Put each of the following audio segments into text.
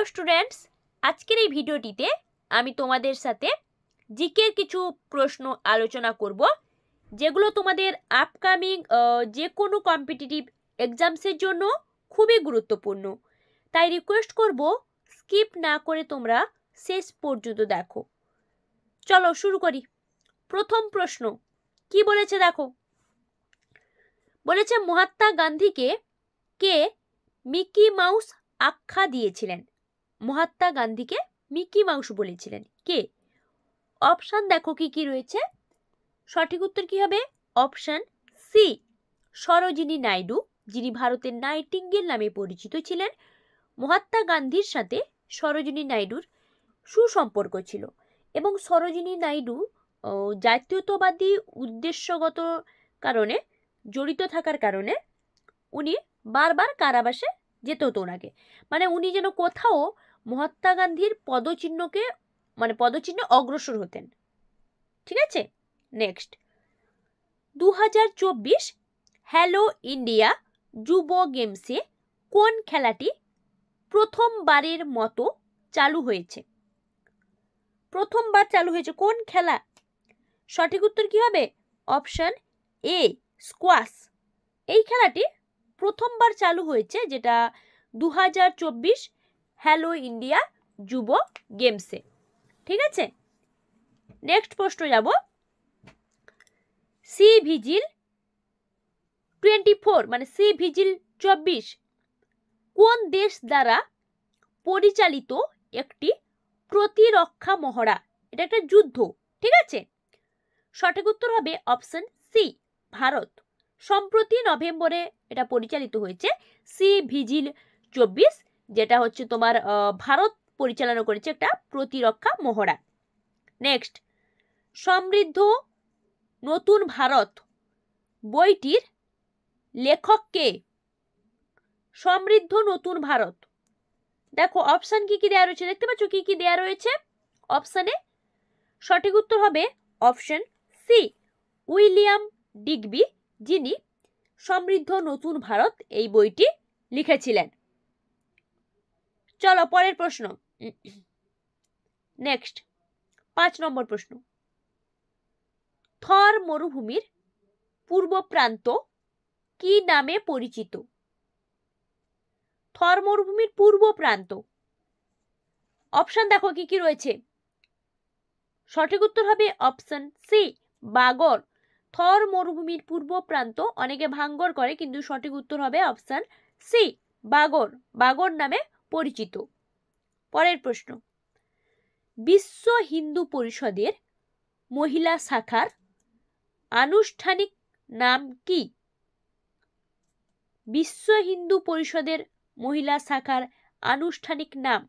Hello students, আজকের এই ভিডিওটিতে আমি তোমাদের সাথে জিকের কিছু প্রশ্ন আলোচনা করব, যেগুলো তোমাদের আপকামিং যে কোনো কম্পিটিটিভ এক্সামসের জন্য খুবই গুরুত্বপূর্ণ। তাই রিকোয়েস্ট করব স্কিপ না করে তোমরা শেষ পর্যন্ত দেখো। চলো শুরু করি। প্রথম প্রশ্ন কি বলেছে দেখো। বলেছে মহাত্মা গান্ধীকে কে মিকি মাউস আখ্যা দিয়েছিলেন? মহাত্মা গান্ধীকে মিকি মাউস বলেছিলেন কে? অপশন দেখো কি কি রয়েছে। সঠিক উত্তর কি হবে? অপশন সি, সরোজিনী নাইডু, যিনি ভারতের নাইটিঙ্গেল নামে পরিচিত ছিলেন। মহাত্মা গান্ধীর সাথে সরোজিনী নাইডুর সুসম্পর্ক ছিল এবং সরোজিনী নাইডু জাতীয়তাবাদী উদ্দেশ্যগত কারণে জড়িত থাকার কারণে উনি বারবার কারাবাসে যেতে হতো ওনাকে। মানে উনি যেন কোথাও মহাত্মা গান্ধীর পদচিহ্নে অগ্রসর হতেন। ঠিক আছে, নেক্সট 2024 হ্যালো ইন্ডিয়া যুব গেমসে কোন খেলাটি প্রথমবারের মতো চালু হয়েছে? প্রথমবার চালু হয়েছে কোন খেলা? সঠিক উত্তর কি হবে? Option A, squash. এই খেলাটি প্রথমবার চালু হয়েছে, যেটা 2024 হ্যালো ইন্ডিয়া যুব গেমসে। ঠিক আছে, নেক্সট প্রশ্ন যাব। সি ভিজিল 24 মানে সি ভিজিল 24 কোন দেশ দ্বারা পরিচালিত একটি প্রতিরক্ষা মহড়া? এটা একটা যুদ্ধ। ঠিক আছে, সঠিক উত্তর হবে অপশন সি, ভারত। সম্প্রতি নভেম্বরে এটা পরিচালিত হয়েছে সি ভিজিল 24, যেটা হচ্ছে তোমার ভারত পরিচালনা করেছে একটা প্রতিরক্ষা মহড়া। নেক্সট, সমৃদ্ধ নতুন ভারত বইটির লেখক কে? সমৃদ্ধ নতুন ভারত, দেখো অপশন কি কি দেওয়া রয়েছে, দেখতে পাচ্ছ কি কি দেওয়া রয়েছে অপশনে। সঠিক উত্তর হবে অপশন সি, উইলিয়াম ডিগবি, যিনি সমৃদ্ধ নতুন ভারত এই বইটি লিখেছিলেন। চলো পরের প্রশ্ন। নেক্সট 5 নম্বর প্রশ্ন। থর মরুভূমির পূর্ব প্রান্ত কি নামে পরিচিত? থর মরুভূমির পূর্ব প্রান্ত, অপশন দেখো কি কি রয়েছে। সঠিক উত্তর হবে অপশন সি, বাগর। থর মরুভূমির পূর্ব প্রান্ত অনেকে ভাঙ্গর করে, কিন্তু সঠিক উত্তর হবে অপশন সি, বাগর। বাগর নামে পরিচিত। পরের প্রশ্ন। বিশ্ব হিন্দু পরিষদের মহিলা শাখার আনুষ্ঠানিক নাম কি? বিশ্ব হিন্দু পরিষদের মহিলা শাখার আনুষ্ঠানিক নাম।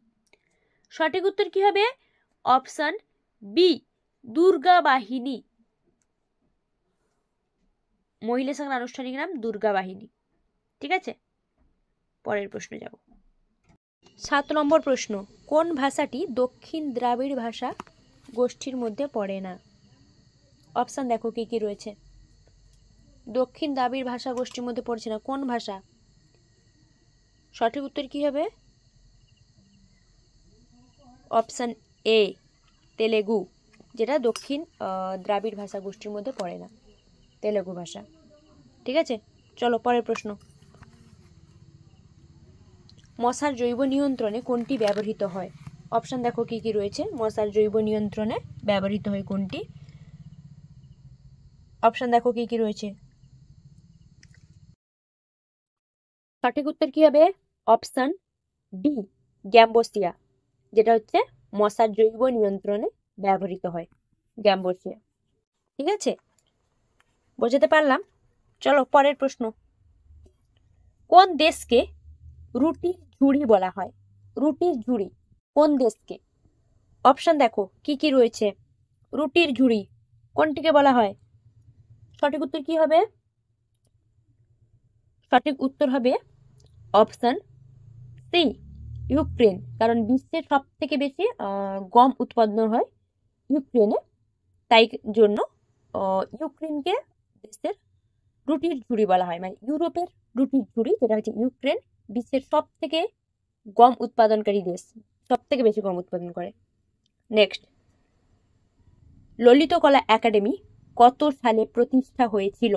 সঠিক উত্তর কি হবে? অপশন বি, দুর্গা বাহিনী। মহিলা শাখার আনুষ্ঠানিক নাম দুর্গা বাহিনী। ঠিক আছে, পরের প্রশ্ন যাব। 7 নম্বর প্রশ্ন। কোন ভাষাটি দক্ষিণ দ্রাবিড় ভাষা গোষ্ঠীর মধ্যে পড়ে না? অপশন দেখো কি কি রয়েছে। দক্ষিণ দ্রাবিড় ভাষা গোষ্ঠীর মধ্যে পড়ছে না কোন ভাষা? সঠিক উত্তর কি হবে? অপশন এ, তেলেগু, যেটা দক্ষিণ দ্রাবিড় ভাষা গোষ্ঠীর মধ্যে পড়ে না, তেলেগু ভাষা। ঠিক আছে, চলো পরের প্রশ্ন। মশার জৈব নিয়ন্ত্রণে কোনটি ব্যবহৃত হয়? অপশন দেখো কি কি রয়েছে। মশার জৈব নিয়ন্ত্রণে ব্যবহৃত হয় কোনটি? অপশন দেখো কি কি রয়েছে। সঠিক উত্তর কি হবে? অপশন ডি, গ্যাম্বোসিয়া, যেটা হচ্ছে মশার জৈব নিয়ন্ত্রণে ব্যবহৃত হয়, গ্যাম্বোসিয়া। ঠিক আছে, বোঝাতে পারলাম? চলো পরের প্রশ্ন। কোন দেশকে রুটির ঝুড়ি বলা হয়? রুটির ঝুড়ি কোন দেশকে? অপশন দেখো কি কি রয়েছে। রুটির ঝুড়ি কোনটিকে বলা হয়? সঠিক উত্তর কি হবে? সঠিক উত্তর হবে অপশন সি, ইউক্রেন। কারণ বিশ্বের সব থেকে বেশি গম উৎপাদন হয় ইউক্রেনে, তাই জন্য ইউক্রেনকে দেশের রুটির ঝুড়ি বলা হয়। মানে ইউরোপের রুটির ঝুড়ি, যেটা হচ্ছে ইউক্রেন, বিশ্বের সব থেকে গম উৎপাদনকারী দেশ, সব থেকে বেশি গম উৎপাদন করে। নেক্সট, ললিত কলা একাডেমি কত সালে প্রতিষ্ঠা হয়েছিল?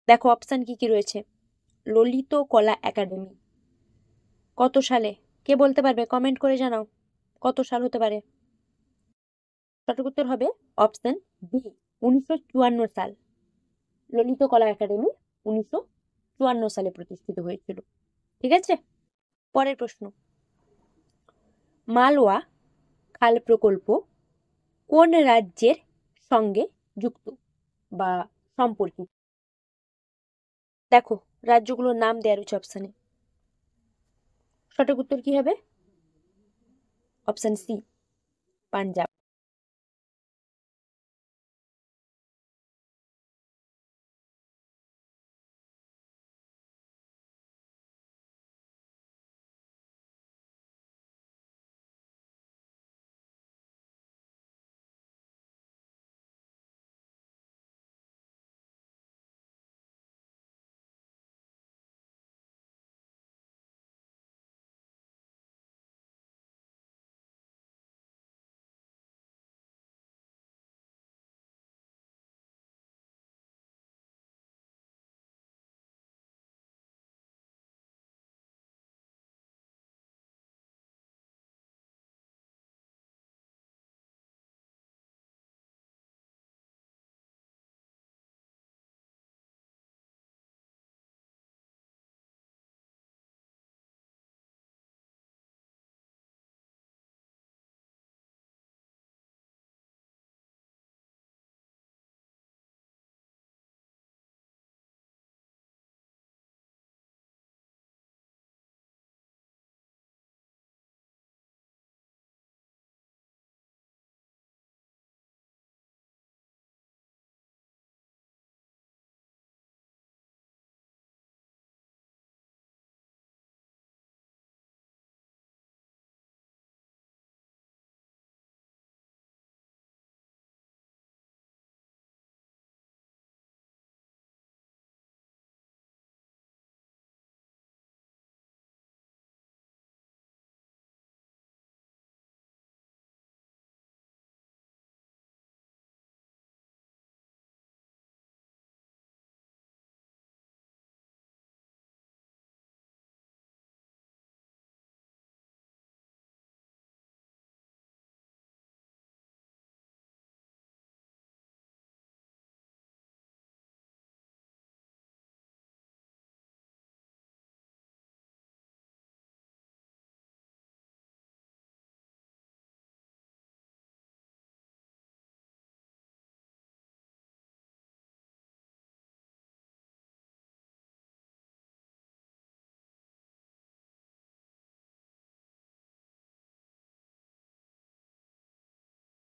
দেখো অপশন কি কি রয়েছে। ললিত কলা একাডেমি কত সালে, কে বলতে পারবে? কমেন্ট করে জানাও কত সাল হতে পারে। সঠিক উত্তর হবে অপশন বি, 1954 সাল। ললিত কলা একাডেমি 1954 সালে প্রতিষ্ঠিত হয়েছিল। ঠিক আছে, পরের প্রশ্ন, মালওয়া খাল প্রকল্প কোন রাজ্যের সঙ্গে যুক্ত বা সম্পর্কিত? দেখো রাজ্যগুলোর নাম দেওয়া রয়েছে অপশানে। সঠিক উত্তর কি হবে? Option C, Punjab.